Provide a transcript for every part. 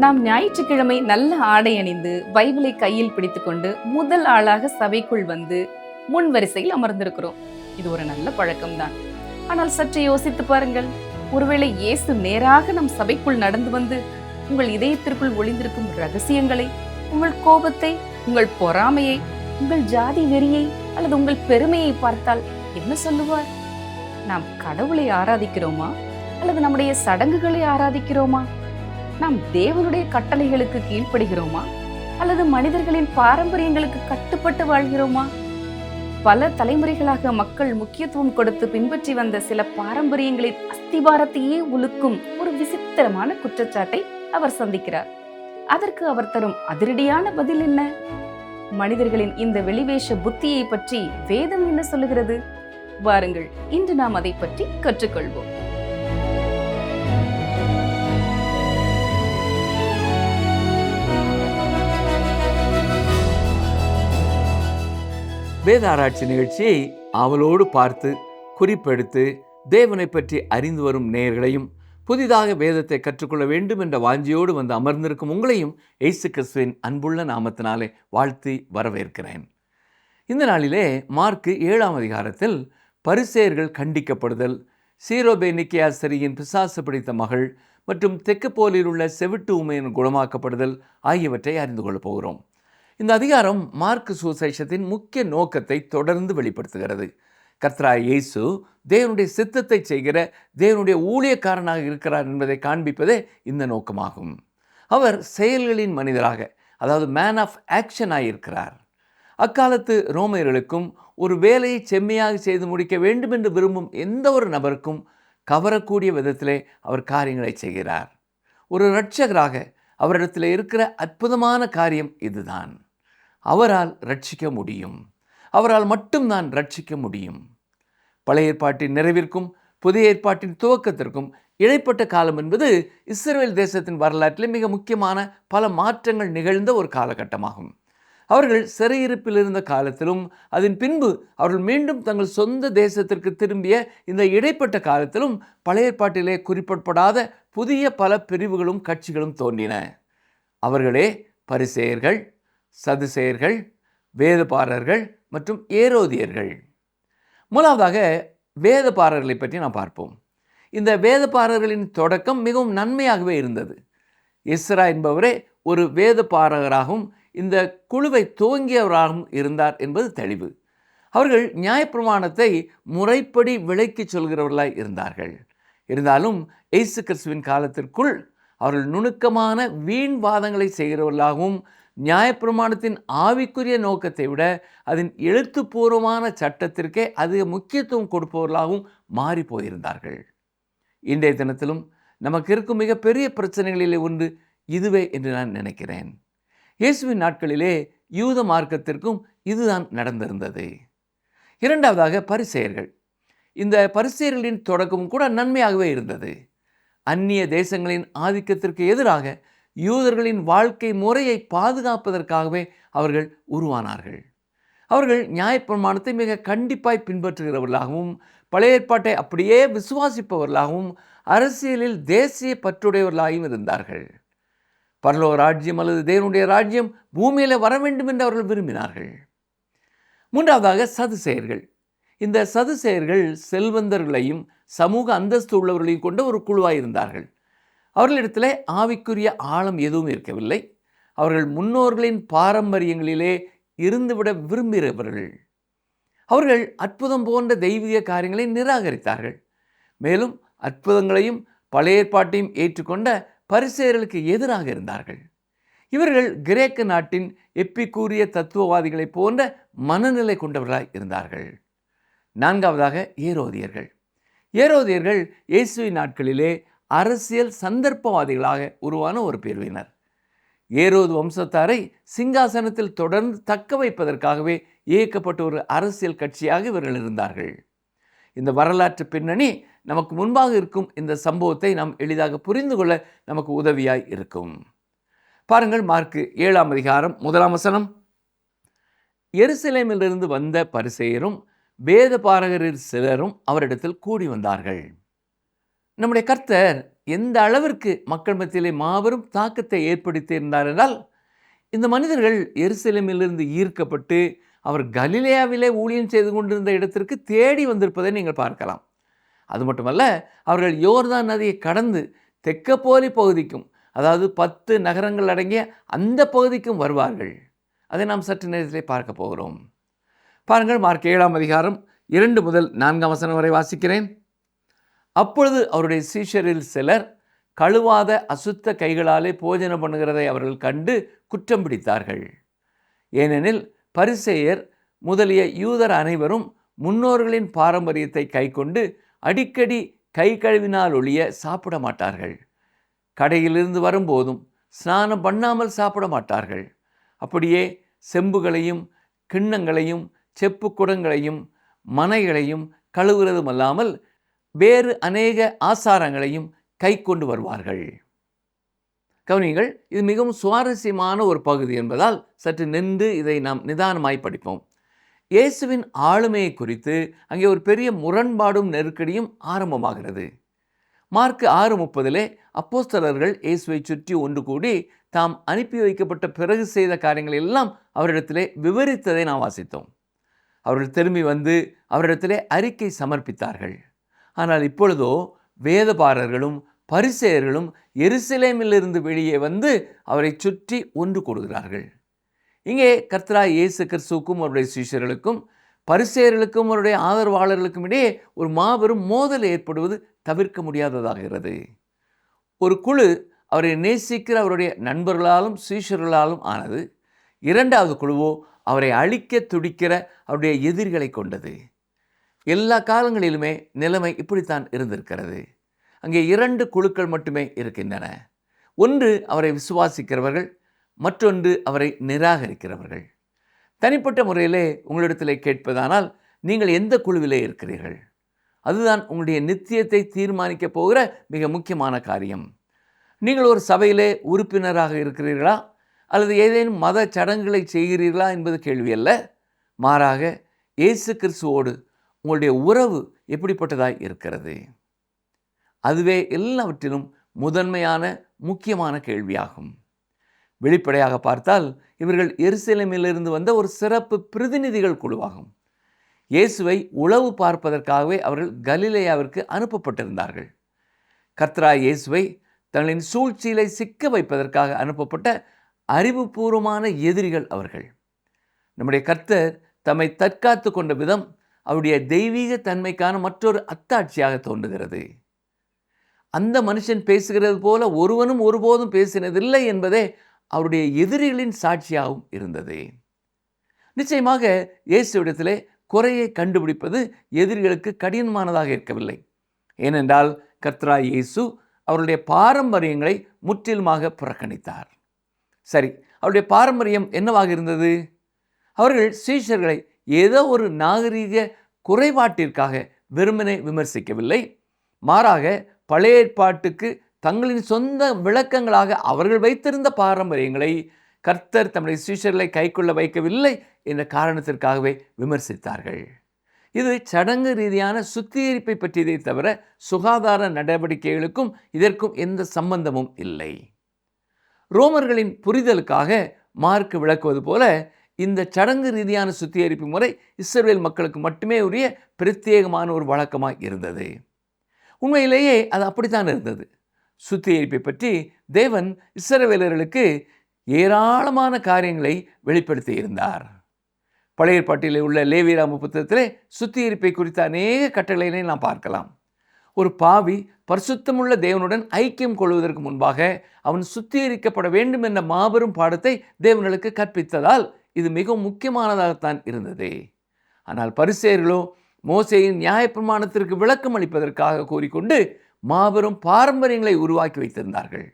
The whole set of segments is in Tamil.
நாம் ஞாயிற்றுக்கிழமை நல்ல ஆடை அணிந்து பைபிளை கையில் பிடித்துக்கொண்டு முதல் ஆளாக சபைக்குள் வந்து முன் வரிசையில் அமர்ந்திருக்கிறோம். இது ஒரு நல்ல பழக்கம்தான். ஆனால் சற்று யோசித்து பாருங்கள், ஒருவேளை இயேசு நேராக நம் சபைக்குள் நடந்து வந்து உங்கள் இதயத்திற்குள் ஒளிந்திருக்கும் ரகசியங்களை, உங்கள் கோபத்தை, உங்கள் பொறாமையை, உங்கள் ஜாதி வெறியை அல்லது உங்கள் பெருமையை பார்த்தால் என்ன சொல்லுவார்? நாம் கடவுளை ஆராதிக்கிறோமா அல்லது நம்முடைய சடங்குகளை ஆராதிக்கிறோமா? நாம் தேவனுடைய கட்டளைகளுக்கு கீழ்ப்படுகிறோமா அல்லது மனிதர்களின் பாரம்பரியங்களுக்கு கட்டுப்பட்டு வாழ்கிறோமா? பல தலைமுறைகளாக மக்கள் முக்கியத்துவம் கொடுத்து பின்பற்றி வந்த சில பாரம்பரியங்களின் அஸ்திபாரத்தையே உலுக்கும் ஒரு விசித்திரமான குற்றச்சாட்டை அவர் சந்திக்கிறார். அதற்கு அவர் தரும் அதிரடியான பதில் என்ன? மனிதர்களின் இந்த வெளிவேஷ புத்தியை பற்றி வேதம் என்ன சொல்லுகிறது? வாருங்கள், இன்று நாம் அதை பற்றி கற்றுக்கொள்வோம். வேத ஆராய்ச்சி நிகழ்ச்சியை ஆவலோடு பார்த்து குறிப்பெடுத்து தேவனை பற்றி அறிந்து வரும் நேயர்களையும், புதிதாக வேதத்தை கற்றுக்கொள்ள வேண்டும் என்ற வாஞ்சியோடு வந்து அமர்ந்திருக்கும் உங்களையும் இயேசு கிறிஸ்துவின் அன்புள்ள நாமத்தினாலே வாழ்த்தி வரவேற்கிறேன். இந்த நாளிலே மார்க்கு 7ஆம் அதிகாரத்தில் பரிசேயர்கள் கண்டிக்கப்படுதல், சீரோபேனிக்கியாசரியின் பிசாசு பிடித்த மகள் மற்றும் தெக்கப்போலில் உள்ள செவிட்டு ஊமையின் குணமாக்கப்படுதல் ஆகியவற்றை அறிந்து கொள்ளப் போகிறோம். இந்த அதிகாரம் மார்க்கு சுவிசேஷத்தின் முக்கிய நோக்கத்தை தொடர்ந்து வெளிப்படுத்துகிறது. கர்த்தராகிய இயேசு தேவனுடைய சித்தத்தை செய்கிற தேவனுடைய ஊழியக்காரனாக இருக்கிறார் என்பதை காண்பிப்பதே இந்த நோக்கமாகும். அவர் செயல்களின் மனிதராக, அதாவது மேன் ஆஃப் ஆக்ஷனாக இருக்கிறார். அக்காலத்து ரோமையர்களுக்கும் ஒரு வேலையை செம்மையாக செய்து முடிக்க வேண்டும் என்று விரும்பும் எந்த ஒரு நபருக்கும் கவரக்கூடிய விதத்திலே அவர் காரியங்களை செய்கிறார். ஒரு இரட்சகராக அவரிடத்தில் இருக்கிற அற்புதமான காரியம் இதுதான். அவரால் ரட்சிக்க முடியும். அவரால் மட்டும்தான் ரட்சிக்க முடியும். பழைய ஏற்பாட்டின் நிறைவிற்கும் புதிய ஏற்பாட்டின் துவக்கத்திற்கும் இடைப்பட்ட காலம் என்பது இஸ்ரவேல் தேசத்தின் வரலாற்றில் மிக முக்கியமான பல மாற்றங்கள் நிகழ்ந்த ஒரு காலகட்டமாகும். அவர்கள் சிறையிருப்பில் இருந்த காலத்திலும் அதன் பின்பு அவர்கள் மீண்டும் தங்கள் சொந்த தேசத்திற்கு திரும்பிய இந்த இடைப்பட்ட காலத்திலும் பழைய ஏற்பாட்டிலே குறிப்பிடப்படாத புதிய பல பிரிவுகளும் கட்சிகளும் தோன்றின. அவர்களே பரிசேயர்கள், சதுசேயர்கள், வேதபாரர்கள் மற்றும் ஏரோதியர்கள். முதலாவதாக வேதபாரர்களை பற்றி நாம் பார்ப்போம். இந்த வேதபாரர்களின் தொடக்கம் மிகவும் நன்மையாகவே இருந்தது. எஸ்ரா என்பவரே ஒரு வேதபாரகராகவும் இந்த குழுவை துவங்கியவராகவும் இருந்தார் என்பது தெளிவு. அவர்கள் நியாயப்பிரமாணத்தை முறைப்படி விளக்கி சொல்கிறவர்களாய் இருந்தார்கள். இருந்தாலும் இயேசு கிறிஸ்துவின் காலத்திற்குள் அவர்கள் நுணுக்கமான வீண் வாதங்களை செய்கிறவர்களாகவும், நியாயப்பிரமாணத்தின் ஆவிக்குரிய நோக்கத்தை விட அதன் எழுத்துப்பூர்வமான சட்டத்திற்கே அதிக முக்கியத்துவம் கொடுப்பவர்களாகவும் மாறி போயிருந்தார்கள். இன்றைய தினத்திலும் நமக்கு இருக்கும் மிகப்பெரிய பிரச்சனைகளிலே ஒன்று இதுவே என்று நான் நினைக்கிறேன். இயேசுவின் நாட்களிலே யூத மார்க்கத்திற்கும் இதுதான் நடந்திருந்தது. இரண்டாவதாக பரிசேயர்கள். இந்த பரிசேயர்களின் தொடக்கமும் கூட நன்மையாகவே இருந்தது. அந்நிய தேசங்களின் ஆதிக்கத்திற்கு எதிராக யூதர்களின் வாழ்க்கை முறையை பாதுகாப்பதற்காகவே அவர்கள் உருவானார்கள். அவர்கள் நியாயப்பிரமாணத்தை மிக கண்டிப்பாய் பின்பற்றுகிறவர்களாகவும், பழைய ஏற்பாட்டை அப்படியே விசுவாசிப்பவர்களாகவும், அரசியலில் தேசிய பற்றுடையவர்களாகவும் இருந்தார்கள். பரலோக ராஜ்யம் அல்லது தேவனுடைய ராஜ்யம் பூமியில வர வேண்டும் என்று அவர்கள் விரும்பினார்கள். மூன்றாவதாக சதுசேயர்கள். இந்த சதுசேயர்கள் செல்வந்தர்களையும் சமூக அந்தஸ்து உள்ளவர்களையும் கொண்ட ஒரு குழுவாக இருந்தார்கள். அவர்களிடத்தில் ஆவிக்குரிய ஆழம் எதுவும் இருக்கவில்லை. அவர்கள் முன்னோர்களின் பாரம்பரியங்களிலே இருந்துவிட விரும்புகிறவர்கள். அவர்கள் அற்புதம் போன்ற தெய்வீக காரியங்களை நிராகரித்தார்கள். மேலும் அற்புதங்களையும் பழைய ஏற்பாட்டையும் ஏற்றுக்கொண்ட பரிசேயர்களுக்கு எதிராக இருந்தார்கள். இவர்கள் கிரேக்க நாட்டின் எப்பிக்கூரிய தத்துவவாதிகளை போன்ற மனநிலை கொண்டவர்களாய் இருந்தார்கள். நான்காவதாக ஏரோதியர்கள். ஏரோதியர்கள் இயேசுவின் நாட்களிலே அரசியல் சந்தர்ப்பவாதிகளாக உருவான ஒரு பிரிவினர். ஏரோது வம்சத்தாரை சிங்காசனத்தில் தொடர்ந்து தக்க வைப்பதற்காகவே இயக்கப்பட்ட ஒரு அரசியல் கட்சியாக இவர்கள் இருந்தார்கள். இந்த வரலாற்று பின்னணி நமக்கு முன்பாக இருக்கும் இந்த சம்பவத்தை நாம் எளிதாக புரிந்து கொள்ள நமக்கு உதவியாய் இருக்கும். பாருங்கள், மார்க்கு 7ஆம் அதிகாரம் 1ஆம் வசனம். எருசலேமிலிருந்து வந்த பரிசேயரும் வேத பாரகரில் சிலரும் அவரிடத்தில் கூடி வந்தார்கள். நம்முடைய கர்த்தர் எந்த அளவிற்கு மக்கள் மத்தியிலே மாபெரும் தாக்கத்தை ஏற்படுத்தியிருந்தார் என்றால், இந்த மனிதர்கள் எருசலேமிலிருந்து ஈர்க்கப்பட்டு அவர் கலிலேயாவிலே ஊழியம் செய்து கொண்டிருந்த இடத்திற்கு தேடி வந்திருப்பதை நீங்கள் பார்க்கலாம். அது மட்டுமல்ல, அவர்கள் யோர்தான் நதியை கடந்து தெக்கப்போலி பகுதிக்கும், அதாவது 10 நகரங்கள் அடங்கிய அந்த பகுதிக்கும் வருவார்கள். அதை நாம் சற்று நேரத்திலே பார்க்க போகிறோம். பாருங்கள், மார்க் 7ஆம் அதிகாரம் 2 முதல் 4ஆம் வசனம் வரை வாசிக்கிறேன். அப்பொழுது அவருடைய சீஷரில் சிலர் கழுவாத அசுத்த கைகளாலே போஜனம் பண்ணுகிறதை அவர்கள் கண்டு குற்றம் பிடித்தார்கள். ஏனெனில் பரிசேயர் முதலிய யூதர் அனைவரும் முன்னோர்களின் பாரம்பரியத்தை கைக்கொண்டு அடிக்கடி கை கழுவினால் ஒழிய சாப்பிட மாட்டார்கள். கடையிலிருந்து வரும்போதும் ஸ்நானம் பண்ணாமல் சாப்பிட மாட்டார்கள். அப்படியே செம்புகளையும் கிண்ணங்களையும் செப்பு குடங்களையும் மனைகளையும் கழுவுறதும் அல்லாமல் வேறு அநேக ஆசாரங்களையும் கை கொண்டு வருவார்கள். கவனிங்கள், இது மிகவும் சுவாரஸ்யமான ஒரு பகுதி என்பதால் சற்று நின்று இதை நாம் நிதானமாய் படிப்போம். இயேசுவின் ஆளுமையை குறித்து அங்கே ஒரு பெரிய முரண்பாடும் நெருக்கடியும் ஆரம்பமாகிறது. மார்க் 6:30 அப்போஸ்தலர்கள் இயேசுவை சுற்றி ஒன்று கூடி தாம் அனுப்பி வைக்கப்பட்ட பிறகு செய்த காரியங்கள் எல்லாம் அவரிடத்திலே விவரித்ததை நாம் வாசித்தோம். அவர்கள் திரும்பி வந்து அவரிடத்திலே அறிக்கை சமர்ப்பித்தார்கள். ஆனால் இப்பொழுதோ வேதபாரர்களும் பரிசேயர்களும் எருசலேமிலிருந்து வெளியே வந்து அவரை சுற்றி ஒன்று கூடுகிறார்கள். இங்கே கர்த்தராகிய இயேசு கிறிஸ்துவுக்கும் அவருடைய சீஷர்களுக்கும் பரிசேயர்களுக்கும் அவருடைய ஆதரவாளர்களுக்கும் இடையே ஒரு மாபெரும் மோதல் ஏற்படுவது தவிர்க்க முடியாததாகிறது. ஒரு குழு அவரை நேசிக்கிற அவருடைய நண்பர்களாலும் சீஷர்களாலும் ஆனது. இரண்டாவது குழுவோ அவரை அழிக்க துடிக்கிற அவருடைய எதிரிகளை கொண்டது. எல்லா காலங்களிலுமே நிலைமை இப்படித்தான் இருந்திருக்கிறது. அங்கே 2 குழுக்கள் மட்டுமே இருக்கின்றன. ஒன்று அவரை விசுவாசிக்கிறவர்கள், மற்றொன்று அவரை நிராகரிக்கிறவர்கள். தனிப்பட்ட முறையிலே உங்களிடத்திலே கேட்பதானால் நீங்கள் எந்த குழுவிலே இருக்கிறீர்கள்? அதுதான் உங்களுடைய நித்தியத்தை தீர்மானிக்க போகிற மிக முக்கியமான காரியம். நீங்கள் ஒரு சபையிலே உறுப்பினராக இருக்கிறீர்களா அல்லது ஏதேனும் மத சடங்குகளை செய்கிறீர்களா என்பது கேள்வி அல்ல. மாறாக இயேசு கிறிஸ்துவோடு உங்களுடைய உறவு எப்படிப்பட்டதாய் இருக்கிறது? அதுவே எல்லாவற்றிலும் முதன்மையான முக்கியமான கேள்வியாகும். வெளிப்படையாக பார்த்தால் இவர்கள் எருசலேமிலிருந்து வந்த ஒரு சிறப்பு பிரதிநிதிகள் குழுவாகும். இயேசுவை உளவு பார்ப்பதற்காகவே அவர்கள் கலிலேயாவிற்கு அனுப்பப்பட்டிருந்தார்கள். கர்த்தராகிய இயேசுவை தங்களின் சூழ்ச்சியிலே சிக்க வைப்பதற்காக அனுப்பப்பட்ட அறிவுபூர்வமான எதிரிகள் அவர்கள். நம்முடைய கர்த்தர் தம்மை தற்காத்து கொண்ட விதம் அவருடைய தெய்வீக தன்மைக்கான மற்றொரு அத்தாட்சியாக தோன்றுகிறது. அந்த மனுஷன் பேசுகிறது போல ஒருவனும் ஒருபோதும் பேசினதில்லை என்பதே அவருடைய எதிரிகளின் சாட்சியாகவும் இருந்தது. நிச்சயமாக இயேசுவிடத்திலே குறையை கண்டுபிடிப்பது எதிரிகளுக்கு கடினமானதாக இருக்கவில்லை. ஏனென்றால் கர்த்தராகிய இயேசு அவருடைய பாரம்பரியங்களை முற்றிலுமாக புறக்கணித்தார். சரி, அவருடைய பாரம்பரியம் என்னவாக இருந்தது? அவர்கள் சீஷர்களை ஏதோ ஒரு நாகரீக குறைபாட்டிற்காக வெறுமனே விமர்சிக்கவில்லை. மாறாக பழைய ஏற்பாட்டுக்கு தங்களின் சொந்த விளக்கங்களாக அவர்கள் வைத்திருந்த பாரம்பரியங்களை கர்த்தர் தம்முடைய சீஷர்களை கைக்கொள்ள வைக்கவில்லை என்ற காரணத்திற்காகவே விமர்சித்தார்கள். இது சடங்கு ரீதியான சுத்திகரிப்பை பற்றியதை தவிர சுகாதார நடவடிக்கைகளுக்கும் இதற்கும் எந்த சம்பந்தமும் இல்லை. ரோமர்களின் புரிதலுக்காக மார்க் விளக்குவது போல இந்த சடங்கு ரீதியான சுத்திகரிப்பு முறை இஸ்ரவேல் மக்களுக்கு மட்டுமே உரிய பிரத்யேகமான ஒரு வழக்கமாக இருந்தது. உண்மையிலேயே அது அப்படித்தான் இருந்தது. சுத்திகரிப்பை பற்றி தேவன் இஸ்ரவேலர்களுக்கு ஏராளமான காரியங்களை வெளிப்படுத்தி இருந்தார். பழைய ஏற்பாட்டிலே உள்ள லேவியராம புத்தகத்திலே சுத்திகரிப்பை குறித்த அநேக கட்டளைகளை நாம் பார்க்கலாம். ஒரு பாவி பரிசுத்தமுள்ள தேவனுடன் ஐக்கியம் கொள்வதற்கு முன்பாக அவன் சுத்திகரிக்கப்பட வேண்டும் என்ற மாபெரும் பாடத்தை தேவனுக்கு கற்பித்ததால் இது மிகவும் முக்கியமானதாகத்தான் இருந்தது. ஆனால் பரிசேயர்களோ மோசேயின் நியாயப்பிரமாணத்திற்கு விளக்கம் அளிப்பதற்காக கூறிக்கொண்டு மாபெரும் பாரம்பரியங்களை உருவாக்கி வைத்திருந்தார்கள்.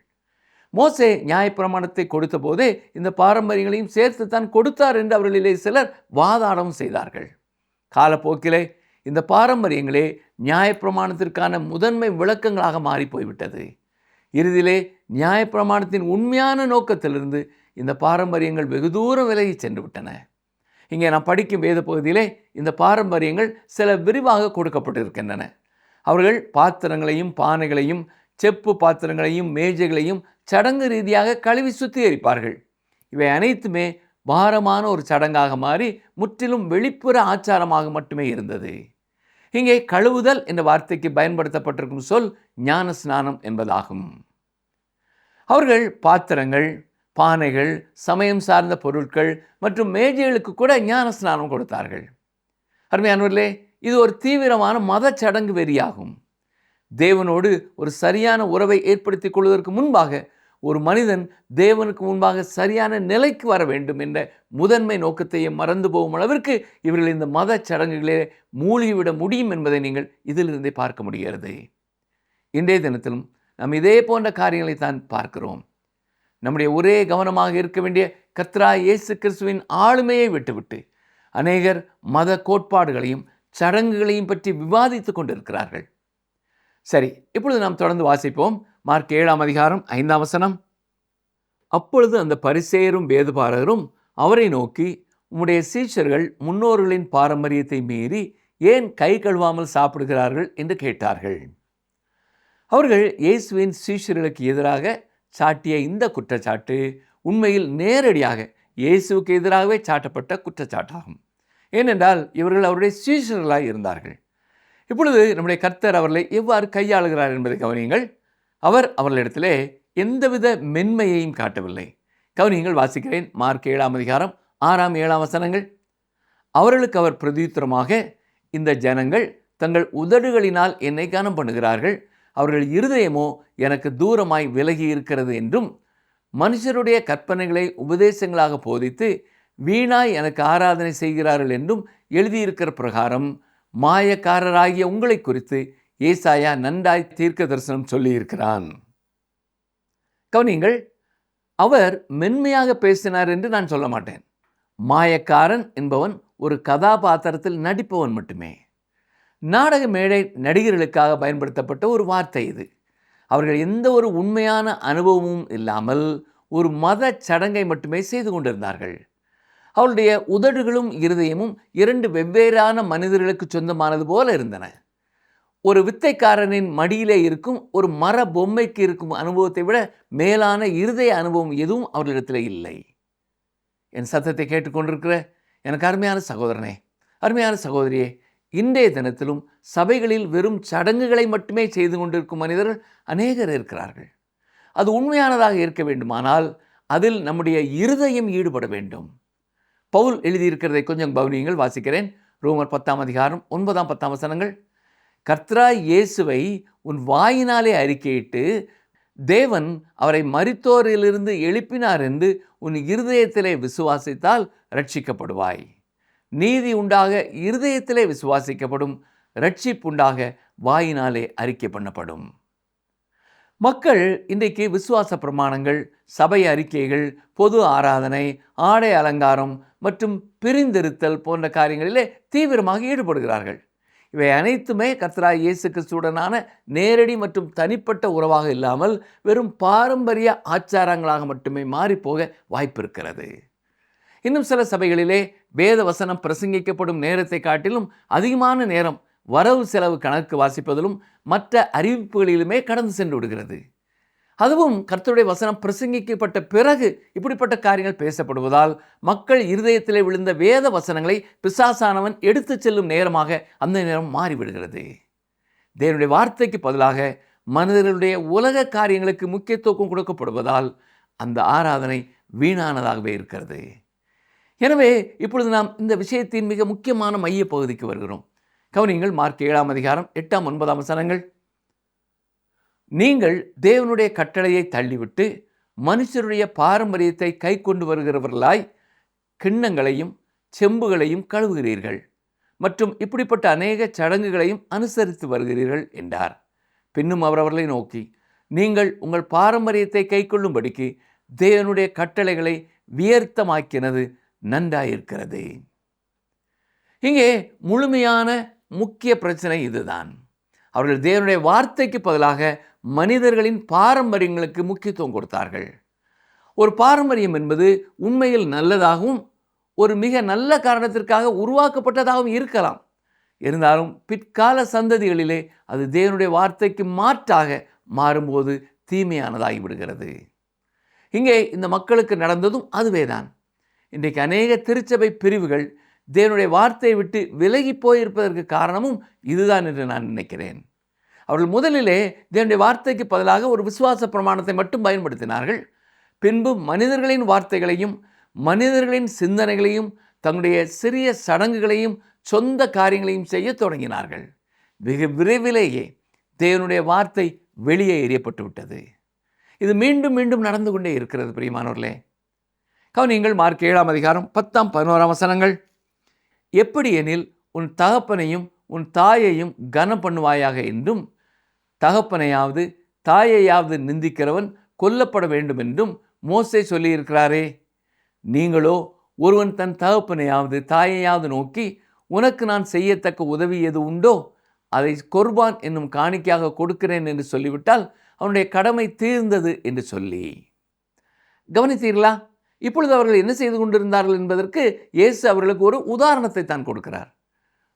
மோசே நியாயப்பிரமாணத்தை கொடுத்த போதே இந்த பாரம்பரியங்களையும் சேர்த்து தான் கொடுத்தார் என்று அவர்களிலே சிலர் வாதாடவும் செய்தார்கள். காலப்போக்கிலே இந்த பாரம்பரியங்களே நியாயப்பிரமாணத்திற்கான முதன்மை விளக்கங்களாக மாறி போய்விட்டது. இறுதியிலே நியாயப்பிரமாணத்தின் உண்மையான நோக்கத்திலிருந்து இந்த பாரம்பரியங்கள் வெகு தூரம் விலகி சென்று விட்டன. இங்கே நாம் படிக்கும் வேத பகுதியிலே இந்த பாரம்பரியங்கள் சில விரிவாக கொடுக்கப்பட்டிருக்கின்றன. அவர்கள் பாத்திரங்களையும் பானைகளையும் செப்பு பாத்திரங்களையும் மேஜைகளையும் சடங்கு ரீதியாக கழுவி சுத்திகரிப்பார்கள். இவை அனைத்துமே பாரமான ஒரு சடங்காக மாறி முற்றிலும் வெளிப்புற ஆச்சாரமாக மட்டுமே இருந்தது. இங்கே கழுவுதல் என்ற வார்த்தைக்கு பயன்படுத்தப்பட்டிருக்கும் சொல் ஞான ஸ்நானம் என்பதாகும். அவர்கள் பாத்திரங்கள், பானைகள், சமயம் சார்ந்த பொருட்கள் மற்றும் மேஜைகளுக்கு கூட ஞான ஸ்நானம் கொடுத்தார்கள். அருமையானவர்களே, இது ஒரு தீவிரமான மத சடங்கு வெறியாகும். தேவனோடு ஒரு சரியான உறவை ஏற்படுத்திக் கொள்வதற்கு முன்பாக ஒரு மனிதன் தேவனுக்கு முன்பாக சரியான நிலைக்கு வர வேண்டும் என்ற முதன்மை நோக்கத்தையே மறந்து போகும் அளவிற்கு இவர்கள் இந்த மத சடங்குகளே மூழ்கிவிட முடியும் என்பதை நீங்கள் இதிலிருந்தே பார்க்க முடிகிறது. இன்றைய தினத்திலும் நாம் இதே போன்ற காரியங்களை தான் பார்க்கிறோம். நம்முடைய ஒரே கவனமாக இருக்க வேண்டிய கர்த்தராகிய இயேசு கிறிஸ்துவின் ஆளுமையை விட்டுவிட்டு அநேகர் மத கோட்பாடுகளையும் சடங்குகளையும் பற்றி விவாதித்துக் கொண்டிருக்கிறார்கள். சரி, இப்பொழுது நாம் தொடர்ந்து வாசிப்போம். மார்க் 7ஆம் அதிகாரம் 5ஆம் வசனம். அப்பொழுது அந்த பரிசேயரும் வேதபாரகரும் அவரை நோக்கி, உம்முடைய சீஷர்கள் முன்னோர்களின் பாரம்பரியத்தை மீறி ஏன் கை கழுவாமல் சாப்பிடுகிறார்கள் என்று கேட்டார்கள். அவர்கள் இயேசுவின் சீஷர்களுக்கு எதிராக சாட்டிய இந்த குற்றச்சாட்டு உண்மையில் நேரடியாக இயேசுவுக்கு எதிராகவே சாட்டப்பட்ட குற்றச்சாட்டாகும். ஏனென்றால் இவர்கள் அவருடைய சீஷர்களாய் இருந்தார்கள். இப்பொழுது நம்முடைய கர்த்தர் அவர்களை எவ்வாறு கையாளுகிறார் என்பதை கவனியுங்கள். அவர் அவர்களிடத்திலே எந்தவித மென்மையையும் காட்டவில்லை. கவனியுங்கள், வாசிக்கிறேன். மார்க் 7ஆம் அதிகாரம் 6ஆம் 7ஆம் வசனங்கள். அவர்களுக்கு அவர் பிரதியுத்தரமாக, இந்த ஜனங்கள் தங்கள் உதடுகளினால் என்னை கனம் பண்ணுகிறார்கள், அவர்கள் இருதயமோ எனக்கு தூரமாய் விலகி இருக்கிறது என்றும், மனுஷருடைய கற்பனைகளை உபதேசங்களாக போதித்து வீணாய் எனக்கு ஆராதனை செய்கிறார்கள் என்றும் எழுதியிருக்கிற பிரகாரம் மாயக்காரராகிய உங்களை குறித்து ஏசாயா நன்றாய் தீர்க்க தரிசனம் சொல்லியிருக்கிறான். கவனியுங்கள், அவர் மென்மையாக பேசினார் என்று நான் சொல்ல மாட்டேன். மாயக்காரன் என்பவன் ஒரு கதாபாத்திரத்தில் நடிப்பவன் மட்டுமே. நாடக மேடை நடிகர்களுக்காக பயன்படுத்தப்பட்ட ஒரு வார்த்தை இது. அவர்கள் எந்த ஒரு உண்மையான அனுபவமும் இல்லாமல் ஒரு மத சடங்கை மட்டுமே செய்து கொண்டிருந்தார்கள். அவருடைய உதடுகளும் இருதயமும் இரண்டு வெவ்வேறான மனிதர்களுக்கு சொந்தமானது போல இருந்தன. ஒரு வித்தைக்காரனின் மடியிலே இருக்கும் ஒரு மர பொம்மைக்கு இருக்கும் அனுபவத்தை விட மேலான இருதய அனுபவம் எதுவும் அவர்களிடத்தில் இல்லை. என் சத்தத்தை கேட்டுக்கொண்டிருக்கிற எனக்கு அருமையான சகோதரனே, அருமையான சகோதரியே, இன்றைய தினத்திலும் சபைகளில் வெறும் சடங்குகளை மட்டுமே செய்து கொண்டிருக்கும் மனிதர்கள் அநேகர் இருக்கிறார்கள். அது உண்மையானதாக இருக்க வேண்டுமானால் அதில் நம்முடைய இருதயம் ஈடுபட வேண்டும். பவுல் எழுதியிருக்கிறதை கொஞ்சம் கவனியுங்கள், வாசிக்கிறேன். ரோமர் 10ஆம் அதிகாரம் 9ஆம் 10ஆம் வசனங்கள். கர்த்தராய் இயேசுவை உன் வாயினாலே அறிக்கையிட்டு தேவன் அவரை மரித்தோரிலிருந்து எழுப்பினார் என்று உன் இருதயத்திலே விசுவாசித்தால் ரட்சிக்கப்படுவாய். நீதி உண்டாக இருதயத்திலே விசுவாசிக்கப்படும், ரட்சிப்புண்டாக வாயினாலே அறிக்கை பண்ணப்படும். மக்கள் இன்றைக்கு விசுவாச பிரமாணங்கள், சபை அறிக்கைகள், பொது ஆராதனை, ஆடை அலங்காரம் மற்றும் பிரிந்திருத்தல் போன்ற காரியங்களிலே தீவிரமாக ஈடுபடுகிறார்கள். இவை அனைத்துமே கர்த்தராகிய இயேசு கிறிஸ்துவுடனான நேரடி மற்றும் தனிப்பட்ட உறவாக இல்லாமல் வெறும் பாரம்பரிய ஆச்சாரங்களாக மட்டுமே மாறிப்போக வாய்ப்பு இருக்கிறது. இன்னும் சில சபைகளிலே வேத வசனம் பிரசங்கிக்கப்படும் நேரத்தை காட்டிலும் அதிகமான நேரம் வரவு செலவு கணக்கு வாசிப்பதிலும் மற்ற அறிவிப்புகளிலுமே கடந்து சென்று விடுகிறது. அதுவும் கர்த்தருடைய வசனம் பிரசங்கிக்கப்பட்ட பிறகு இப்படிப்பட்ட காரியங்கள் பேசப்படுவதால் மக்கள் இருதயத்திலே விழுந்த வேத வசனங்களை பிசாசானவன் எடுத்து செல்லும் நேரமாக அந்த நேரம் மாறிவிடுகிறது. தேவனுடைய வார்த்தைக்கு பதிலாக மனிதர்களுடைய உலக காரியங்களுக்கு முக்கியத்துவம் கொடுக்கப்படுவதால் அந்த ஆராதனை வீணானதாகவே இருக்கிறது. எனவே இப்பொழுது நாம் இந்த விஷயத்தின் மிக முக்கியமான மைய பகுதிக்கு வருகிறோம். கவனியுங்கள், மார்க் 7ஆம் அதிகாரம் 8ஆம் 9ஆம் வசனங்கள். நீங்கள் தேவனுடைய கட்டளையை தள்ளிவிட்டு மனுஷருடைய பாரம்பரியத்தை கை கொண்டு வருகிறவர்களாய் கிண்ணங்களையும் செம்புகளையும் கழுவுகிறீர்கள் மற்றும் இப்படிப்பட்ட அநேக சடங்குகளையும் அனுசரித்து வருகிறீர்கள் என்றார். பின்னும் அவர் அவர்களை நோக்கி, நீங்கள் உங்கள் பாரம்பரியத்தை கை கொள்ளும்படிக்கு தேவனுடைய கட்டளைகளை வியர்த்தமாக்கினது நன்றாயிருக்கிறது. இங்கே முழுமையான முக்கிய பிரச்சனை இதுதான். அவர்கள் தேவனுடைய வார்த்தைக்கு பதிலாக மனிதர்களின் பாரம்பரியங்களுக்கு முக்கியத்துவம் கொடுத்தார்கள். ஒரு பாரம்பரியம் என்பது உண்மையில் நல்லதாகவும் ஒரு மிக நல்ல காரணத்திற்காக உருவாக்கப்பட்டதாகவும் இருக்கலாம். இருந்தாலும் பிற்கால சந்ததிகளிலே அது தேவனுடைய வார்த்தைக்கு மாற்றாக மாறும்போது தீமையானதாகி விடுகிறது. இங்கே இந்த மக்களுக்கு நடந்ததும் அதுவேதான். இன்றைக்கு அநேக திருச்சபை பிரிவுகள் தேவனுடைய வார்த்தையை விட்டு விலகி போயிருப்பதற்கு காரணமும் இதுதான் என்று நான் நினைக்கிறேன். அவர்கள் முதலிலே தேவனுடைய வார்த்தைக்கு பதிலாக ஒரு விசுவாச பிரமாணத்தை மட்டும் பயன்படுத்தினார்கள். பின்பு மனிதர்களின் வார்த்தைகளையும் மனிதர்களின் சிந்தனைகளையும் தங்களுடைய சிறிய சடங்குகளையும் சொந்த காரியங்களையும் செய்ய தொடங்கினார்கள். வெகு விரைவிலேயே தேவனுடைய வார்த்தை வெளியே எறியப்பட்டு விட்டது. இது மீண்டும் மீண்டும் நடந்து கொண்டே இருக்கிறது. பிரியமானவர்களே, கவனியுங்கள். மார்க் 7 அதிகாரம் 10-11 வசனங்கள். எப்படி எனில் உன் தகப்பனையும் உன் தாயையும் கனம் பண்ணுவாயாக என்றும், தகப்பனையாவது தாயையாவது நிந்திக்கிறவன் கொல்லப்பட வேண்டும் என்றும் மோசே சொல்லியிருக்கிறாரே. நீங்களோ ஒருவன் தன் தகப்பனையாவது தாயையாவது நோக்கி, உனக்கு நான் செய்யத்தக்க உதவி எது உண்டோ அதை கொர்பான் என்னும் காணிக்கையாக கொடுக்கிறேன் என்று சொல்லிவிட்டால் அவனுடைய கடமை தீர்ந்தது என்று சொல்லி. கவனித்தீர்களா? இப்பொழுது அவர்கள் என்ன செய்து கொண்டிருந்தார்கள் என்பதற்கு இயேசு அவர்களுக்கு ஒரு உதாரணத்தை தான் கொடுக்கிறார்.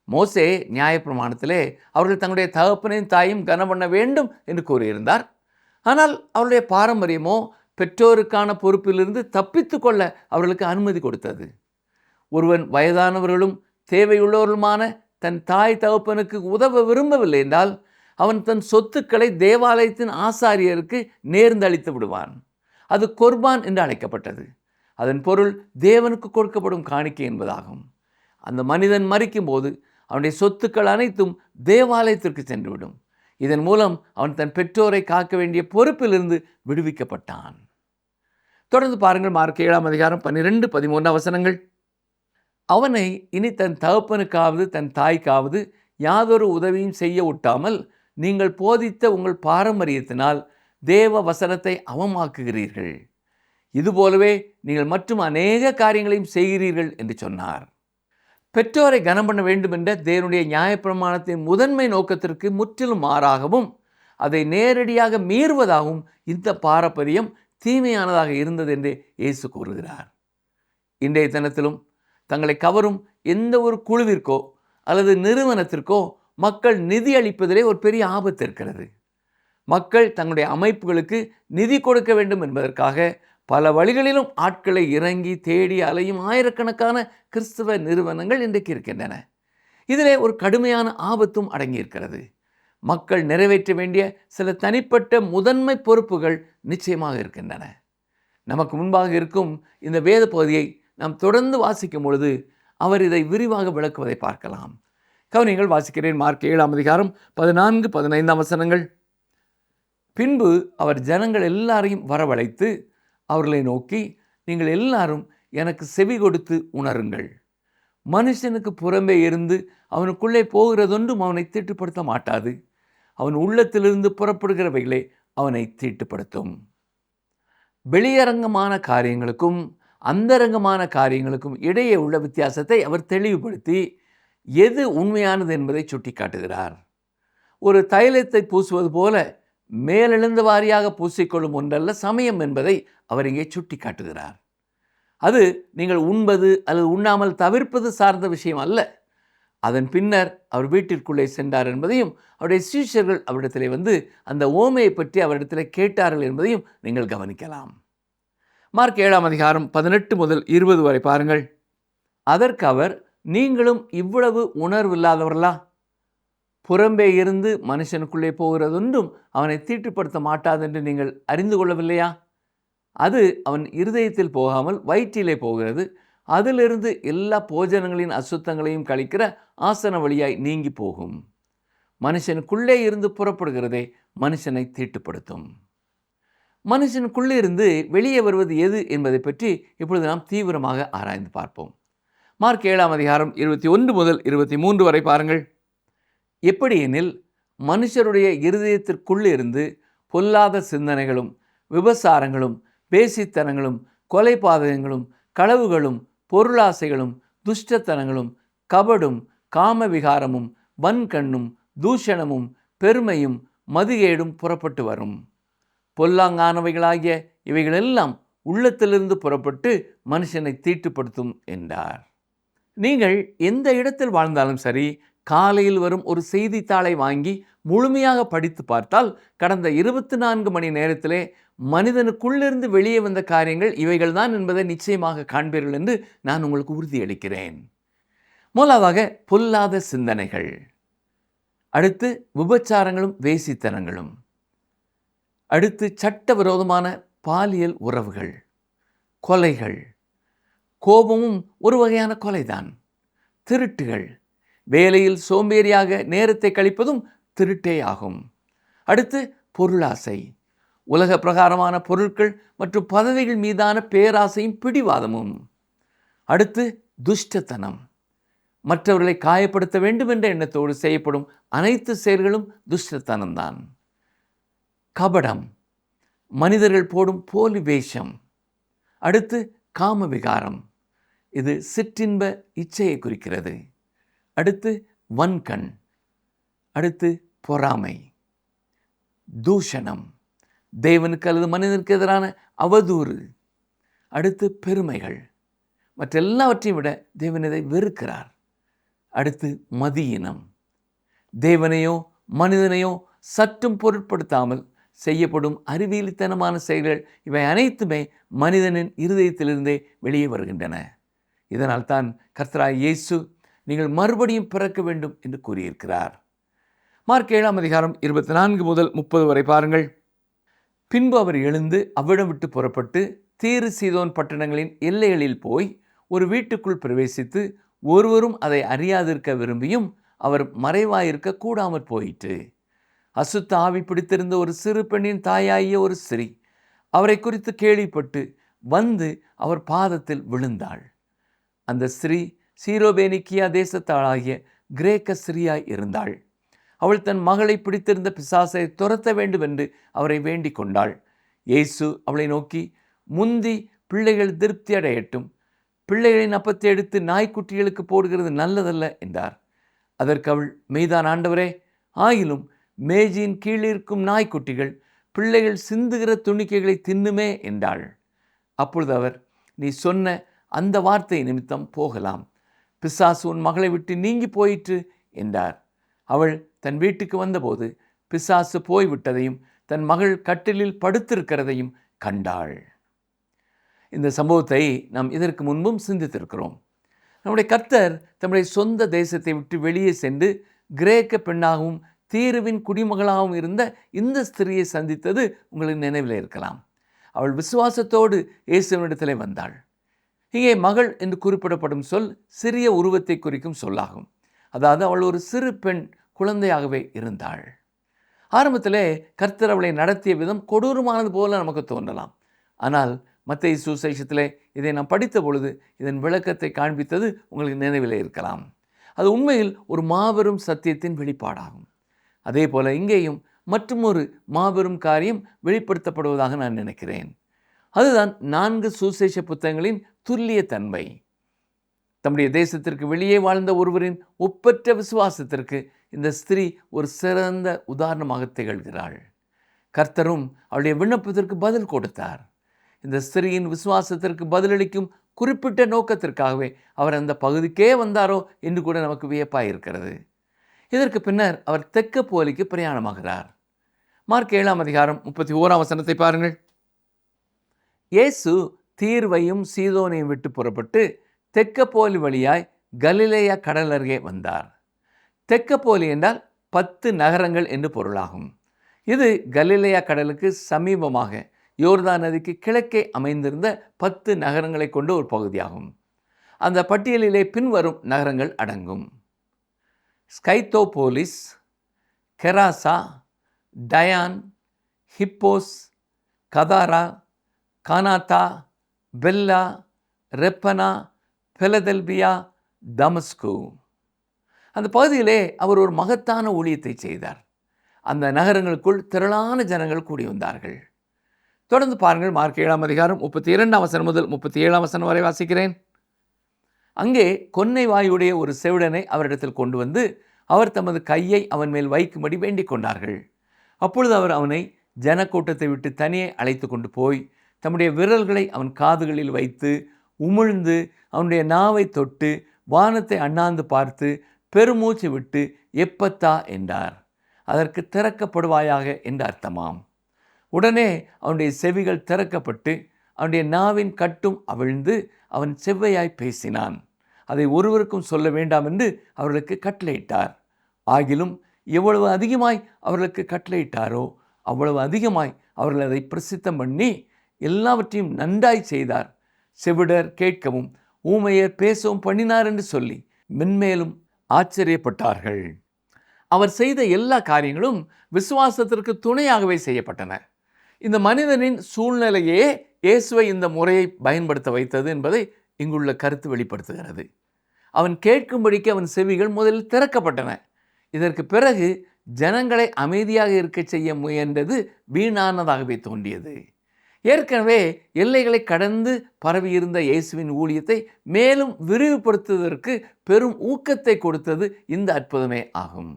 மோசே நியாயப்பிரமாணத்திலே அவர்கள் தங்களுடைய தகப்பனையும் தாயும் கனம் பண்ண வேண்டும் என்று கூறியிருந்தார். ஆனால் அவருடைய பாரம்பரியமோ பெற்றோருக்கான பொறுப்பிலிருந்து தப்பித்து கொள்ள அவர்களுக்கு அனுமதி கொடுத்தது. ஒருவன் வயதானவர்களும் தேவையுள்ளவர்களுமான தன் தாய் தகப்பனுக்கு உதவ விரும்பவில்லை என்றால் அவன் தன் சொத்துக்களை தேவாலயத்தின் ஆசாரியருக்கு நேர்ந்தளித்து விடுவான். அது கொர்பான் என்று அழைக்கப்பட்டது. அதன் பொருள் தேவனுக்கு கொடுக்கப்படும் காணிக்கை என்பதாகும். அந்த மனிதன் மரிக்கும் போது அவனுடைய சொத்துக்கள் அனைத்தும் தேவாலயத்திற்கு சென்றுவிடும். இதன் மூலம் அவன் தன் பெற்றோரை காக்க வேண்டிய பொறுப்பிலிருந்து விடுவிக்கப்பட்டான். தொடர்ந்து பாருங்கள். மார்க் 7 அதிகாரம் 12-13 வசனங்கள். அவனை இனி தன் தகப்பனுக்காவது தன் தாய்க்காவது யாதொரு உதவியும் செய்ய ஒட்டாமல் நீங்கள் போதித்த உங்கள் பாரம்பரியத்தினால் தேவ வசனத்தை அவமாக்குகிறீர்கள். இதுபோலவே நீங்கள் மற்றும் அநேக காரியங்களையும் செய்கிறீர்கள் என்று சொன்னார். பெற்றோரை கனம் பண்ண வேண்டும் என்ற தேவனுடைய நியாயப்பிரமாணத்தின் முதன்மை நோக்கத்திற்கு முற்றிலும் மாறாகவும் அதை நேரடியாக மீறுவதாகவும் இந்த பாரம்பரியம் தீமையானதாக இருந்தது என்று இயேசு கூறுகிறார். இன்றைய தினத்திலும் தங்களை கவரும் எந்த ஒரு குழுவிற்கோ அல்லது நிறுவனத்திற்கோ மக்கள் நிதி அளிப்பதிலே ஒரு பெரிய ஆபத்து இருக்கிறது. மக்கள் தங்களுடைய அமைப்புகளுக்கு நிதி கொடுக்க வேண்டும் என்பதற்காக பல வழிகளிலும் ஆட்களை இறங்கி தேடி அலையும் ஆயிரக்கணக்கான கிறிஸ்தவ நிறுவனங்கள் இன்றைக்கு இருக்கின்றன. இதிலே ஒரு கடுமையான ஆபத்தும் அடங்கியிருக்கிறது. மக்கள் நிறைவேற்ற வேண்டிய சில தனிப்பட்ட முதன்மை பொறுப்புகள் நிச்சயமாக இருக்கின்றன. நமக்கு முன்பாக இருக்கும் இந்த வேத பகுதியை நாம் தொடர்ந்து வாசிக்கும் பொழுது அவர் இதை விரிவாக விளக்குவதை பார்க்கலாம். கவனிங்கள், வாசிக்கிறேன். மார்க் 7 அதிகாரம் 14-15 வசனங்கள். பின்பு அவர் ஜனங்கள் எல்லாரையும் வரவழைத்து அவர்களை நோக்கி, நீங்கள் எல்லாரும் எனக்கு செவி கொடுத்து உணருங்கள். மனுஷனுக்கு புறம்பே இருந்து அவனுக்குள்ளே போகிறதொன்றும் அவனை தீட்டுப்படுத்த மாட்டாது. அவன் உள்ளத்திலிருந்து புறப்படுகிறவைகளே அவனை தீட்டுப்படுத்தும். வெளியரங்கமான காரியங்களுக்கும் அந்தரங்கமான காரியங்களுக்கும் இடையே உள்ள வித்தியாசத்தை அவர் தெளிவுபடுத்தி எது உண்மையானது என்பதை சுட்டி காட்டுகிறார். ஒரு தைலத்தை பூசுவது போல மேலெழுந்த வாரியாக பூசிக்கொள்ளும் ஒன்றல்ல சமயம் என்பதை அவர் இங்கே சுட்டி காட்டுகிறார். அது நீங்கள் உண்பது அல்லது உண்ணாமல் தவிர்ப்பது சார்ந்த விஷயம் அல்ல. அதன் பின்னர் அவர் வீட்டிற்குள்ளே சென்றார் என்பதையும் அவருடைய சீஷர்கள் அவரிடத்திலே வந்து அந்த ஓமையை பற்றி அவரிடத்தில் கேட்டார்கள் என்பதையும் நீங்கள் கவனிக்கலாம். மார்க் 7 அதிகாரம் 18-20 வரை பாருங்கள். அதற்கு அவர், நீங்களும் இவ்வளவு உணர்வில்லாதவர்களா? புறம்பே இருந்து மனுஷனுக்குள்ளே போகிறதொன்றும் அவனை தீட்டுப்படுத்த மாட்டாதென்று நீங்கள் அறிந்து கொள்ளவில்லையா? அது அவன் இருதயத்தில் போகாமல் வயிற்றிலே போகிறது. அதிலிருந்து எல்லா போஜனங்களின் அசுத்தங்களையும் கழிக்கிற ஆசன வழியாய் நீங்கி போகும். மனுஷனுக்குள்ளே இருந்து புறப்படுகிறதே மனுஷனை தீட்டுப்படுத்தும். மனுஷனுக்குள்ளே இருந்து வெளியே வருவது எது என்பதை பற்றி இப்பொழுது நாம் தீவிரமாக ஆராய்ந்து பார்ப்போம். மார்க் 7 அதிகாரம் 21-23 வரை பாருங்கள். எப்படி எனில் மனுஷருடைய இருதயத்திற்குள்ளிருந்து பொல்லாத சிந்தனைகளும் விபசாரங்களும் பேசித்தனங்களும் கொலைபாதகங்களும் களவுகளும் பொருளாசைகளும் துஷ்டத்தனங்களும் கபடும் காமவிகாரமும் வன்கண்ணும் தூஷணமும் பெருமையும் மதிகேடும் புறப்பட்டு வரும். பொல்லாங்கானவைகளாகிய இவைகளெல்லாம் உள்ளத்திலிருந்து புறப்பட்டு மனுஷனை தீட்டுப்படுத்தும் என்றார். நீங்கள் எந்த இடத்தில் வாழ்ந்தாலும் சரி, காலையில் வரும் ஒரு செய்தித்தாளை வாங்கி முழுமையாக படித்து பார்த்தால் கடந்த 24 மணி நேரத்திலே மனிதனுக்குள்ளிருந்து வெளியே வந்த காரியங்கள் இவைகள்தான் என்பதை நிச்சயமாக காண்பீர்கள் என்று நான் உங்களுக்கு உறுதியளிக்கிறேன். முதலாவதாக பொல்லாத சிந்தனைகள், அடுத்து விபச்சாரங்களும் வேசித்தனங்களும், அடுத்து சட்டவிரோதமான பாலியல் உறவுகள், கொலைகள், கோபமும் ஒரு வகையான கொலைதான், திருட்டுகள், வேலையில் சோம்பேறியாக நேரத்தை கழிப்பதும் திருட்டே ஆகும். அடுத்து பொருளாசை, உலக பிரகாரமான பொருட்கள் மற்றும் பதவிகள் மீதான பேராசையும் பிடிவாதமும். அடுத்து துஷ்டத்தனம், மற்றவர்களை காயப்படுத்த வேண்டும் என்ற எண்ணத்தோடு செய்யப்படும் அனைத்து செயல்களும் துஷ்டத்தனம்தான். கபடம், மனிதர்கள் போடும் போலி வேஷம். அடுத்து காம விகாரம், இது சிற்றின்ப இச்சையை குறிக்கிறது. அடுத்து வன்கண், அடுத்து பொறாமை, தூஷணம், தேவனுக்கு அல்லது மனிதனுக்கு எதிரான அவதூறு, அடுத்து பெருமைகள், மற்றெல்லாவற்றையும் விட தேவன் இதை வெறுக்கிறார். அடுத்து மதியினம், தேவனையோ மனிதனையோ சற்றும் பொருட்படுத்தாமல் செய்யப்படும் அறிவியலித்தனமான செயல்கள், இவை அனைத்துமே மனிதனின் இருதயத்திலிருந்தே வெளியே வருகின்றன. இதனால் தான் கர்த்தராகிய இயேசு நீங்கள் மறுபடியும் பிறக்க வேண்டும் என்று கூறியிருக்கிறார். மார்க் 7 அதிகாரம் 24 முதல் 30 வரை பாருங்கள். பின்பு அவர் எழுந்து அவ்விடம் விட்டு புறப்பட்டு தீரு சீதோன் பட்டணங்களின் எல்லைகளில் போய் ஒரு வீட்டுக்குள் பிரவேசித்து ஒருவரும் அதை அறியாதிருக்க விரும்பியும் அவர் மறைவாயிருக்க கூடாமற் போயிற்று. அசுத்த ஆவி பிடித்திருந்த ஒரு சிறு பெண்ணின் தாயாகிய ஒரு ஸ்திரீ அவரை குறித்து கேள்விப்பட்டு வந்து அவர் பாதத்தில் விழுந்தாள். அந்த ஸ்திரீ சீரோபேனிக்கியா தேசத்தாளாகிய கிரேக்க ஸ்திரீயாய் இருந்தாள். அவள் தன் மகளை பிடித்திருந்த பிசாசை துரத்த வேண்டும் என்று அவரை வேண்டிக் கொண்டாள். இயேசு அவளை நோக்கி, முந்தி பிள்ளைகள் திருப்தி அடையட்டும், பிள்ளைகளின் அப்பத்தை எடுத்து நாய்க்குட்டிகளுக்கு போடுகிறது நல்லதல்ல என்றார். அதற்கு அவள், மெய்தான் ஆண்டவரே, ஆயினும் மேஜியின் கீழிருக்கும் நாய்க்குட்டிகள் பிள்ளைகள் சிந்துகிற துணிக்கைகளை தின்னுமே என்றாள். அப்பொழுது அவர், நீ சொன்ன அந்த வார்த்தை நிமித்தம் போகலாம், பிசாசு உன் மகளை விட்டு நீங்கி போயிற்று என்றார். அவள் தன் வீட்டுக்கு வந்தபோது பிசாசு போய்விட்டதையும் தன் மகள் கட்டிலில் படுத்திருக்கிறதையும் கண்டாள். இந்த சம்பவத்தை நாம் இதற்கு முன்பும் சிந்தித்திருக்கிறோம். நம்முடைய கர்த்தர் தம்முடைய சொந்த தேசத்தை விட்டு வெளியே சென்று கிரேக்க பெண்ணாகவும் தீருவின் குடிமகளாகவும் இருந்த இந்த ஸ்திரியை சந்தித்தது உங்களுக்கு நினைவில் இருக்கலாம். அவள் விசுவாசத்தோடு இயேசுவினிடத்திலே வந்தாள். இங்கே மகள் என்று குறிப்பிடப்படும் சொல் சிறிய உருவத்தை குறிக்கும் சொல்லாகும். அதாவது அவள் ஒரு சிறு பெண் குழந்தையாகவே இருந்தாள். ஆரம்பத்திலே கர்த்தர் அவளை நடத்திய விதம் கொடூரமானது போல நமக்கு தோன்றலாம். ஆனால் மத்தேயு சுவிசேஷத்திலே இதை நாம் படித்த பொழுது இதன் விளக்கத்தை காண்பித்தது உங்களுக்கு நினைவில் இருக்கலாம். அது உண்மையில் ஒரு மாபெரும் சத்தியத்தின் வெளிப்பாடாகும். அதே போல இங்கேயும் மற்றுமொரு மாபெரும் காரியம் வெளிப்படுத்தப்படுவதாக நான் நினைக்கிறேன். அதுதான் 4 சுவிசேஷ புத்தகங்களின் துல்லிய தன்மை. தம்முடைய தேசத்திற்கு வெளியே வாழ்ந்த ஒருவரின் ஒப்பற்ற விசுவாசத்திற்கு இந்த ஸ்திரீ ஒரு சிறந்த உதாரணமாக திகழ்கிறாள். கர்த்தரும் அவளுடைய விண்ணப்பத்திற்கு பதில் கொடுத்தார். இந்த ஸ்திரீயின் விசுவாசத்திற்கு பதிலளிக்கும் குறிப்பிட்ட நோக்கத்திற்காகவே அவர் அந்த பகுதிக்கே வந்தாரோ என்று கூட நமக்கு வியப்பாயிருக்கிறது. இதற்கு பின்னர் அவர் தெக்கப்போலிக்கு பிரயாணமாகிறார். மார்க் 7 அதிகாரம் 31 வசனத்தை பாருங்கள். இயேசு தீர்வையும் சீதோனையும் விட்டு புறப்பட்டு தெக்கப்போலி வழியாய் கலிலேயா கடல் அருகே வந்தார். தெக்கப்போலி என்றால் 10 நகரங்கள் என்று பொருளாகும். இது கலிலேயா கடலுக்கு சமீபமாக யோர்தான் நதிக்கு கிழக்கே அமைந்திருந்த 10 நகரங்களை கொண்ட ஒரு பகுதியாகும். அந்த பட்டியலிலே பின்வரும் நகரங்கள் அடங்கும்: ஸ்கைத்தோபோலிஸ், கெராசா, டயான், ஹிப்போஸ், கதாரா, கானாத்தா, பெல்லா, ரெப்பனா, பெலதெல்பியா, தமஸ்கு. அந்த பகுதியிலே அவர் ஒரு மகத்தான ஊழியத்தை செய்தார். அந்த நகரங்களுக்குள் திரளான ஜனங்கள் கூடி வந்தார்கள். தொடர்ந்து பாருங்கள். மார்க் 7 அதிகாரம் 32 வசனம் முதல் 37 வசனம் வரை வாசிக்கிறேன். அங்கே கொன்னை வாயுடைய ஒரு செவிடனை அவரிடத்தில் கொண்டு வந்து அவர் தமது கையை அவன் மேல் வைக்கும்படி வேண்டிக் கொண்டார்கள். அப்பொழுது அவர் அவனை ஜனக்கூட்டத்தை விட்டு தனியே அழைத்து கொண்டு போய் தம்முடைய விரல்களை அவன் காதுகளில் வைத்து உமிழ்ந்து அவனுடைய நாவை தொட்டு வானத்தை அண்ணாந்து பார்த்து பெருமூச்சு விட்டு எப்பத்தா என்றார். அதற்கு திறக்கப்படுவாயாக என்று அர்த்தமாம். உடனே அவனுடைய செவிகள் திறக்கப்பட்டு அவனுடைய நாவின் கட்டும் அவிழ்ந்து அவன் செவ்வையாய் பேசினான். அதை ஒருவருக்கும் சொல்ல வேண்டாம் என்று அவர்களுக்கு கட்டளையிட்டார். ஆகிலும் எவ்வளவு அதிகமாய் அவர்களுக்கு கட்டளையிட்டாரோ அவ்வளவு அதிகமாய் அவர்கள் அதை பிரசித்தம் பண்ணி எல்லாவற்றையும் நன்றாய் செய்தார். செவிடர் கேட்கவும் ஊமையர் பேசவும் பண்ணினார் என்று சொல்லி மென்மேலும் ஆச்சரியப்பட்டார்கள். அவர் செய்த எல்லா காரியங்களும் விசுவாசத்திற்கு துணையாகவே செய்யப்பட்டன. இந்த மனிதனின் சூழ்நிலையே இயேசுவை இந்த முறையை பயன்படுத்த வைத்தது என்பதை இங்குள்ள கருத்து வெளிப்படுத்துகிறது. அவன் கேட்கும்படிக்கு அவன் செவிகள் முதலில் திறக்கப்பட்டன. இதற்கு பிறகு ஜனங்களை அமைதியாக இருக்க செய்ய முயன்றது வீணானதாகவே தோன்றியது. ஏற்கனவே எல்லைகளை கடந்து பரவியிருந்த இயேசுவின் ஊழியத்தை மேலும் விரிவுபடுத்துவதற்கு பெரும் ஊக்கத்தை கொடுத்தது இந்த அற்புதமே ஆகும்.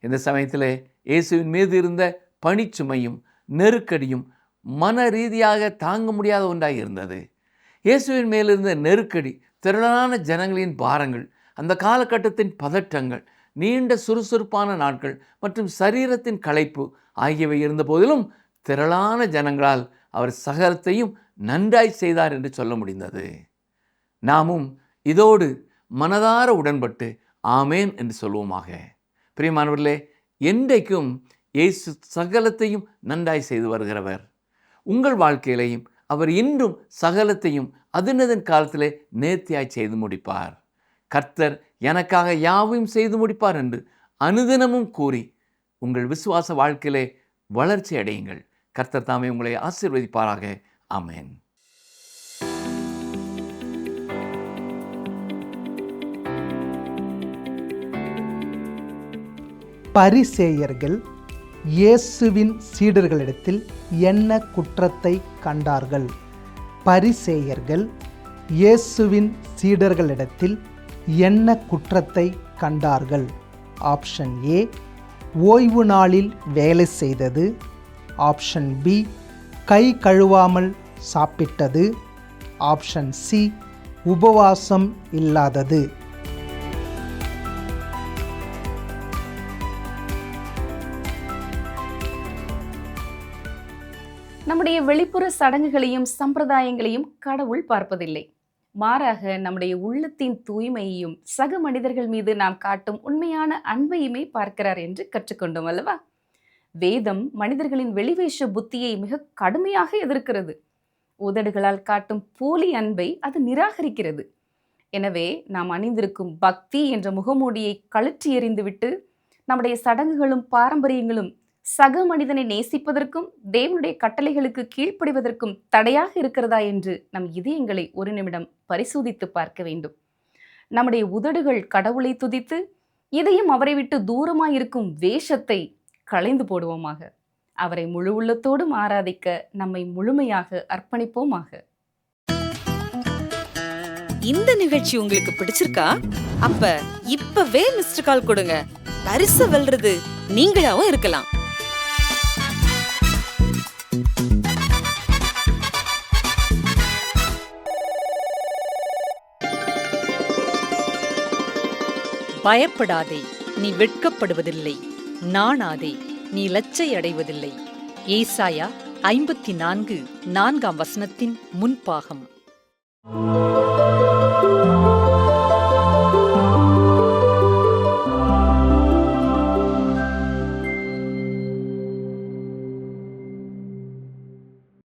இந்த சமயத்தில் இயேசுவின் மீது இருந்த பணிச்சுமையும் நெருக்கடியும் மன ரீதியாக தாங்க முடியாத ஒன்றாக இருந்தது. இயேசுவின் மேலிருந்த நெருக்கடி, திரளான ஜனங்களின் பாரங்கள், அந்த காலகட்டத்தின் பதற்றங்கள், நீண்ட சுறுசுறுப்பான நாட்கள் மற்றும் சரீரத்தின் களைப்பு ஆகியவை இருந்த போதிலும் திரளான ஜனங்களால் அவர் சகலத்தையும் நன்றாய் செய்தார் என்று சொல்ல முடிந்தது. நாமும் இதோடு மனதார உடன்பட்டு ஆமேன் என்று சொல்வோமாக. பிரியமானவர்களே, என்றைக்கும் இயேசு சகலத்தையும் நன்றாய் செய்து வருகிறவர். உங்கள் வாழ்க்கையிலையும் அவர் இன்றும் சகலத்தையும் அதனதன் காலத்திலே நேர்த்தியாய் செய்து முடிப்பார். கர்த்தர் எனக்காக யாவையும் செய்து முடிப்பார் என்று அனுதினமும் கூறி உங்கள் விசுவாச வாழ்க்கையிலே வளர்ச்சி அடையுங்கள். கர்த்தர் தாமே உங்களை ஆசீர்வதிப்பாராக. ஆமென். பரிசேயர்கள் இயேசுவின் சீடர்களிடத்தில் என்ன குற்றத்தை கண்டார்கள்? பரிசேயர்கள் இயேசுவின் சீடர்களிடத்தில் என்ன குற்றத்தை கண்டார்கள்? ஆப்ஷன் ஏ, ஓய்வு நாளில் வேலை செய்தது. ஆப்ஷன் பி, கை கழுவாமல் சாப்பிட்டது. ஆப்ஷன் சி, உபவாசம் இல்லாதது. நம்முடைய வெளிப்புற சடங்குகளையும் சம்பிரதாயங்களையும் கடவுள் பார்ப்பதில்லை. மாறாக நம்முடைய உள்ளத்தின் தூய்மையையும் சக மனிதர்கள் மீது நாம் காட்டும் உண்மையான அன்பையுமே பார்க்கிறார் என்று கற்றுக்கொண்டோம் அல்லவா? வேதம் மனிதர்களின் வெளிவேஷ புத்தியை மிக கடுமையாக எதிர்க்கிறது. உதடுகளால் காட்டும் போலி அன்பை அது நிராகரிக்கிறது. எனவே நாம் அணிந்திருக்கும் பக்தி என்ற முகமூடியை கழற்றி எறிந்துவிட்டு நம்முடைய சடங்குகளும் பாரம்பரியங்களும் சக மனிதனை நேசிப்பதற்கும் தேவனுடைய கட்டளைகளுக்கு கீழ்ப்படிவதற்கும் தடையாக இருக்கிறதா என்று நம் இதயங்களை ஒரு நிமிடம் பரிசோதித்து பார்க்க வேண்டும். நம்முடைய உதடுகள் கடவுளை துதித்து இதயம் அவரை விட்டு தூரமாயிருக்கும் வேஷத்தை களைந்து போடுவோமாக. அவரை முழு உள்ளத்தோடும் ஆராதிக்க நம்மை முழுமையாக அர்ப்பணிப்போமாக. இந்த நிகழ்ச்சி உங்களுக்கு பிடிச்சிருக்கா? அப்ப இப்பவே மிஸ்டர் கால் கொடுங்க. பரிசு வெல்றது நீங்களாவும் இருக்கலாம். பயப்படாதே, நீ வெட்கப்படுவதில்லை. நாணாதே, நீ லச்சை அடைவதில்லை. ஏசாயா 54:4 முன்பாகம்.